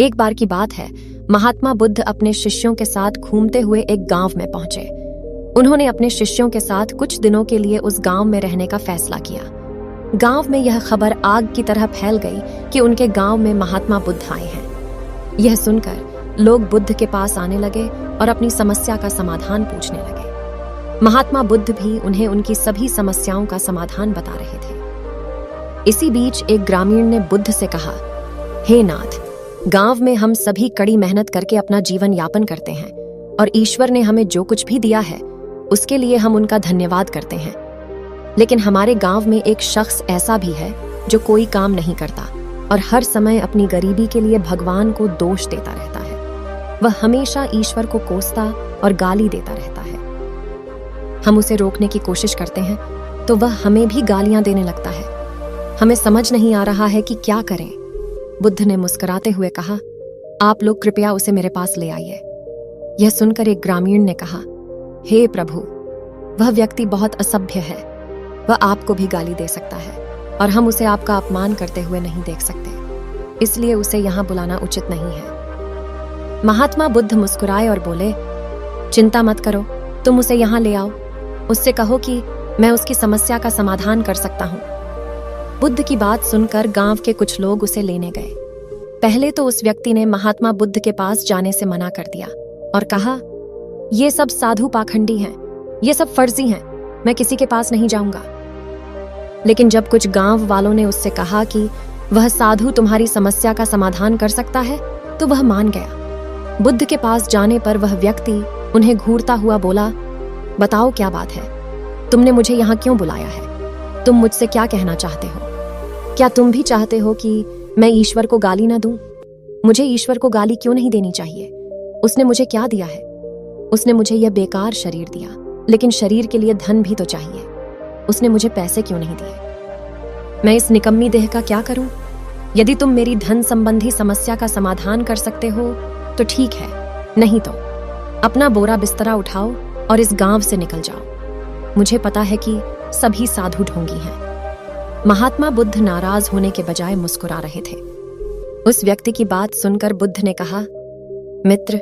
एक बार की बात है, महात्मा बुद्ध अपने शिष्यों के साथ घूमते हुए एक गांव में पहुंचे। उन्होंने अपने शिष्यों के साथ कुछ दिनों के लिए उस गांव में रहने का फैसला किया। गांव में यह खबर आग की तरह फैल गई कि उनके गांव में महात्मा बुद्ध आए हैं। यह सुनकर लोग बुद्ध के पास आने लगे और अपनी समस्या का समाधान पूछने लगे। महात्मा बुद्ध भी उन्हें उनकी सभी समस्याओं का समाधान बता रहे थे। इसी बीच एक ग्रामीण ने बुद्ध से कहा, हे नाथ, गांव में हम सभी कड़ी मेहनत करके अपना जीवन यापन करते हैं और ईश्वर ने हमें जो कुछ भी दिया है उसके लिए हम उनका धन्यवाद करते हैं। लेकिन हमारे गांव में एक शख्स ऐसा भी है जो कोई काम नहीं करता और हर समय अपनी गरीबी के लिए भगवान को दोष देता रहता है। वह हमेशा ईश्वर को कोसता और गाली देता रहता है। हम उसे रोकने की कोशिश करते हैं तो वह हमें भी गालियां देने लगता है। हमें समझ नहीं आ रहा है कि क्या करें। बुद्ध ने मुस्कुराते हुए कहा, आप लोग कृपया उसे मेरे पास ले आइए। यह सुनकर एक ग्रामीण ने कहा, हे प्रभु, वह व्यक्ति बहुत असभ्य है। वह आपको भी गाली दे सकता है और हम उसे आपका अपमान करते हुए नहीं देख सकते, इसलिए उसे यहाँ बुलाना उचित नहीं है। महात्मा बुद्ध मुस्कुराए और बोले, चिंता मत करो, तुम उसे यहाँ ले आओ। उससे कहो कि मैं उसकी समस्या का समाधान कर सकता हूँ। बुद्ध की बात सुनकर गांव के कुछ लोग उसे लेने गए। पहले तो उस व्यक्ति ने महात्मा बुद्ध के पास जाने से मना कर दिया और कहा, ये सब साधु पाखंडी हैं, ये सब फर्जी हैं, मैं किसी के पास नहीं जाऊंगा। लेकिन जब कुछ गांव वालों ने उससे कहा कि वह साधु तुम्हारी समस्या का समाधान कर सकता है, तो वह मान गया। बुद्ध के पास जाने पर वह व्यक्ति उन्हें घूरता हुआ बोला, बताओ क्या बात है, तुमने मुझे यहाँ क्यों बुलाया है? तुम मुझसे क्या कहना चाहते हो? क्या तुम भी चाहते हो कि मैं ईश्वर को गाली ना दूं? मुझे ईश्वर को गाली क्यों नहीं देनी चाहिए? उसने मुझे क्या दिया है? उसने मुझे यह बेकार शरीर दिया, लेकिन शरीर के लिए धन भी तो चाहिए। उसने मुझे पैसे क्यों नहीं दिए? मैं इस निकम्मी देह का क्या करूं? यदि तुम मेरी धन संबंधी समस्या का समाधान कर सकते हो तो ठीक है, नहीं तो अपना बोरा बिस्तरा उठाओ और इस गांव से निकल जाओ। मुझे पता है कि सभी साधु ढोंगी हैं। महात्मा बुद्ध नाराज होने के बजाय मुस्कुरा रहे थे। उस व्यक्ति की बात सुनकर बुद्ध ने कहा, मित्र,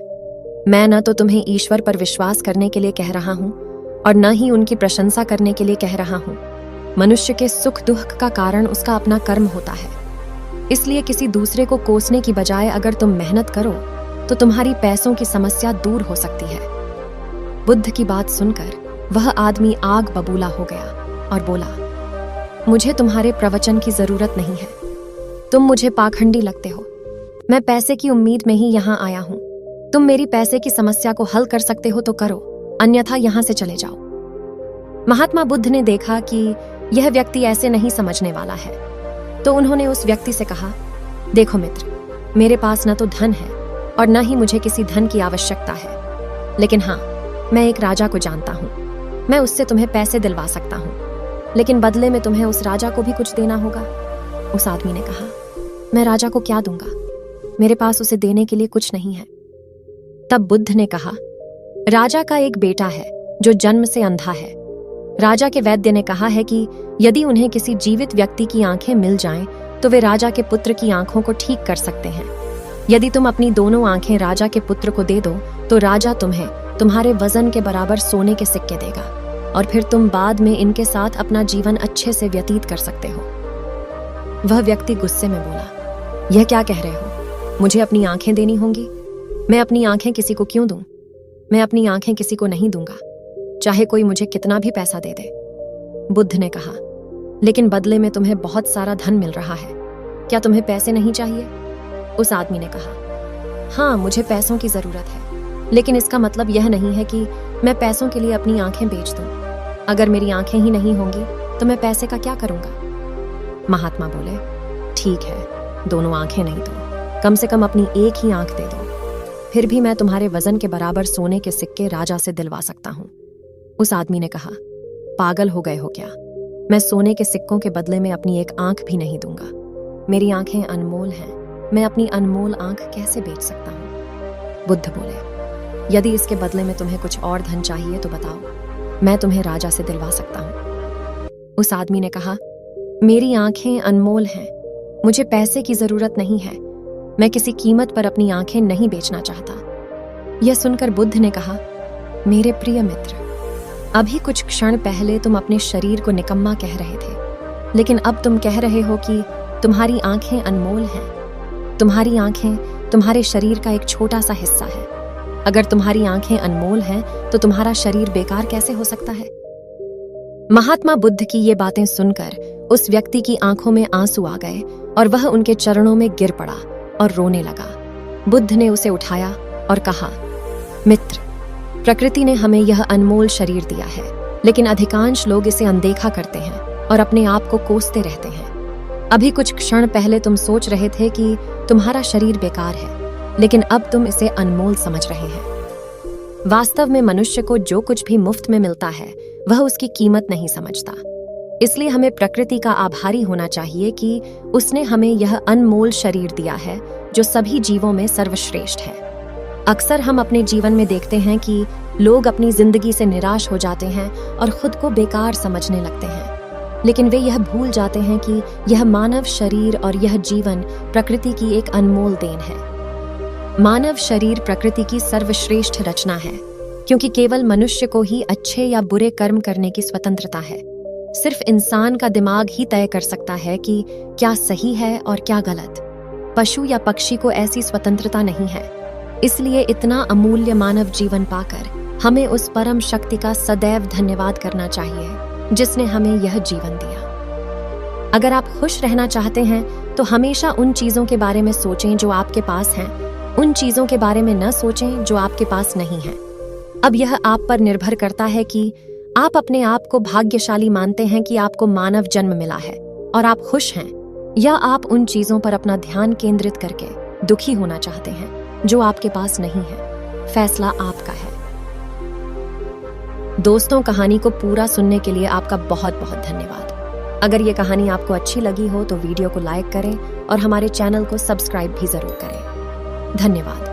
मैं न तो तुम्हें ईश्वर पर विश्वास करने के लिए कह रहा हूं और न ही उनकी प्रशंसा करने के लिए कह रहा हूं। मनुष्य के सुख दुख का कारण उसका अपना कर्म होता है। इसलिए किसी दूसरे को कोसने की बजाय अगर तुम मेहनत करो तो तुम्हारी पैसों की समस्या दूर हो सकती है। बुद्ध की बात सुनकर वह आदमी आग बबूला हो गया और बोला, मुझे तुम्हारे प्रवचन की जरूरत नहीं है। तुम मुझे पाखंडी लगते हो। मैं पैसे की उम्मीद में ही यहाँ आया हूँ। तुम मेरी पैसे की समस्या को हल कर सकते हो तो करो, अन्यथा यहाँ से चले जाओ। महात्मा बुद्ध ने देखा कि यह व्यक्ति ऐसे नहीं समझने वाला है, तो उन्होंने उस व्यक्ति से कहा, देखो मित्र, मेरे पास न तो धन है और न ही मुझे किसी धन की आवश्यकता है, लेकिन हाँ, मैं एक राजा को जानता हूँ। मैं उससे तुम्हें पैसे दिलवा सकता हूँ, लेकिन बदले में तुम्हें उस राजा को भी कुछ देना होगा। उस आदमी ने कहा, मैं राजा को क्या दूंगा? मेरे पास उसे देने के लिए कुछ नहीं है। तब बुद्ध ने कहा, राजा का एक बेटा है जो जन्म से अंधा है। राजा के वैद्य ने कहा है कि यदि उन्हें किसी जीवित व्यक्ति की आंखें मिल जाएं, तो वे राजा के पुत्र की आंखों को ठीक कर सकते हैं। यदि तुम अपनी दोनों आंखें राजा के पुत्र को दे दो तो राजा तुम्हें तुम्हारे वजन के बराबर सोने के सिक्के देगा और फिर तुम बाद में इनके साथ अपना जीवन अच्छे से व्यतीत कर सकते हो। वह व्यक्ति गुस्से में बोला, यह क्या कह रहे हो? मुझे अपनी आंखें देनी होंगी? मैं अपनी आंखें किसी को क्यों दूं? मैं अपनी आंखें किसी को नहीं दूंगा, चाहे कोई मुझे कितना भी पैसा दे दे। बुद्ध ने कहा, लेकिन बदले में तुम्हें बहुत सारा धन मिल रहा है, क्या तुम्हें पैसे नहीं चाहिए? उस आदमी ने कहा, हाँ, मुझे पैसों की जरूरत है, लेकिन इसका मतलब यह नहीं है कि मैं पैसों के लिए अपनी आंखें बेच दूं। अगर मेरी आंखें ही नहीं होंगी तो मैं पैसे का क्या करूंगा? महात्मा बोले, ठीक है, दोनों आंखें नहीं दो, कम से कम अपनी एक ही आंख दे दो, फिर भी मैं तुम्हारे वजन के बराबर सोने के सिक्के राजा से दिलवा सकता हूं। उस आदमी ने कहा, पागल हो गए हो क्या? मैं सोने के सिक्कों के बदले में अपनी एक आंख भी नहीं दूंगा। मेरी आंखें अनमोल हैं, मैं अपनी अनमोल आंख कैसे बेच सकता हूँ? बुद्ध बोले, यदि इसके बदले में तुम्हें कुछ और धन चाहिए तो बताओ, मैं तुम्हें राजा से दिलवा सकता हूँ। उस आदमी ने कहा, मेरी आंखें अनमोल हैं, मुझे पैसे की जरूरत नहीं है, मैं किसी कीमत पर अपनी आंखें नहीं बेचना चाहता। यह सुनकर बुद्ध ने कहा, मेरे प्रिय मित्र, अभी कुछ क्षण पहले तुम अपने शरीर को निकम्मा कह रहे थे, लेकिन अब तुम कह रहे हो कि तुम्हारी आंखें अनमोल हैं। तुम्हारी आंखें तुम्हारे शरीर का एक छोटा सा हिस्सा है। अगर तुम्हारी आंखें अनमोल हैं, तो तुम्हारा शरीर बेकार कैसे हो सकता है? महात्मा बुद्ध की ये बातें सुनकर उस व्यक्ति की आंखों में आंसू आ गए और वह उनके चरणों में गिर पड़ा और रोने लगा। बुद्ध ने उसे उठाया और कहा, मित्र, प्रकृति ने हमें यह अनमोल शरीर दिया है, लेकिन अधिकांश लोग इसे अनदेखा करते हैं और अपने आप को कोसते रहते हैं। अभी कुछ क्षण पहले तुम सोच रहे थे कि तुम्हारा शरीर बेकार है, लेकिन अब तुम इसे अनमोल समझ रहे हैं। वास्तव में मनुष्य को जो कुछ भी मुफ्त में मिलता है, वह उसकी कीमत नहीं समझता। इसलिए हमें प्रकृति का आभारी होना चाहिए कि उसने हमें यह अनमोल शरीर दिया है, जो सभी जीवों में सर्वश्रेष्ठ है। अक्सर हम अपने जीवन में देखते हैं कि लोग अपनी जिंदगी से निराश हो जाते हैं और खुद को बेकार समझने लगते हैं, लेकिन वे यह भूल जाते हैं कि यह मानव शरीर और यह जीवन प्रकृति की एक अनमोल देन है। मानव शरीर प्रकृति की सर्वश्रेष्ठ रचना है, क्योंकि केवल मनुष्य को ही अच्छे या बुरे कर्म करने की स्वतंत्रता है। सिर्फ इंसान का दिमाग ही तय कर सकता है कि क्या सही है और क्या गलत। पशु या पक्षी को ऐसी स्वतंत्रता नहीं है। इसलिए इतना अमूल्य मानव जीवन पाकर हमें उस परम शक्ति का सदैव धन्यवाद करना चाहिए, जिसने हमें यह जीवन दिया। अगर आप खुश रहना चाहते हैं, तो हमेशा उन चीजों के बारे में सोचें जो आपके पास हैं, उन चीजों के बारे में न सोचें जो आपके पास नहीं हैं। अब यह आप पर निर्भर करता है कि आप अपने आप को भाग्यशाली मानते हैं कि आपको मानव जन्म मिला है और आप खुश हैं, या आप उन चीजों पर अपना ध्यान केंद्रित करके दुखी होना चाहते हैं जो आपके पास नहीं है। फैसला आपका है। दोस्तों, कहानी को पूरा सुनने के लिए आपका बहुत बहुत धन्यवाद। अगर ये कहानी आपको अच्छी लगी हो तो वीडियो को लाइक करें और हमारे चैनल को सब्सक्राइब भी जरूर करें। धन्यवाद।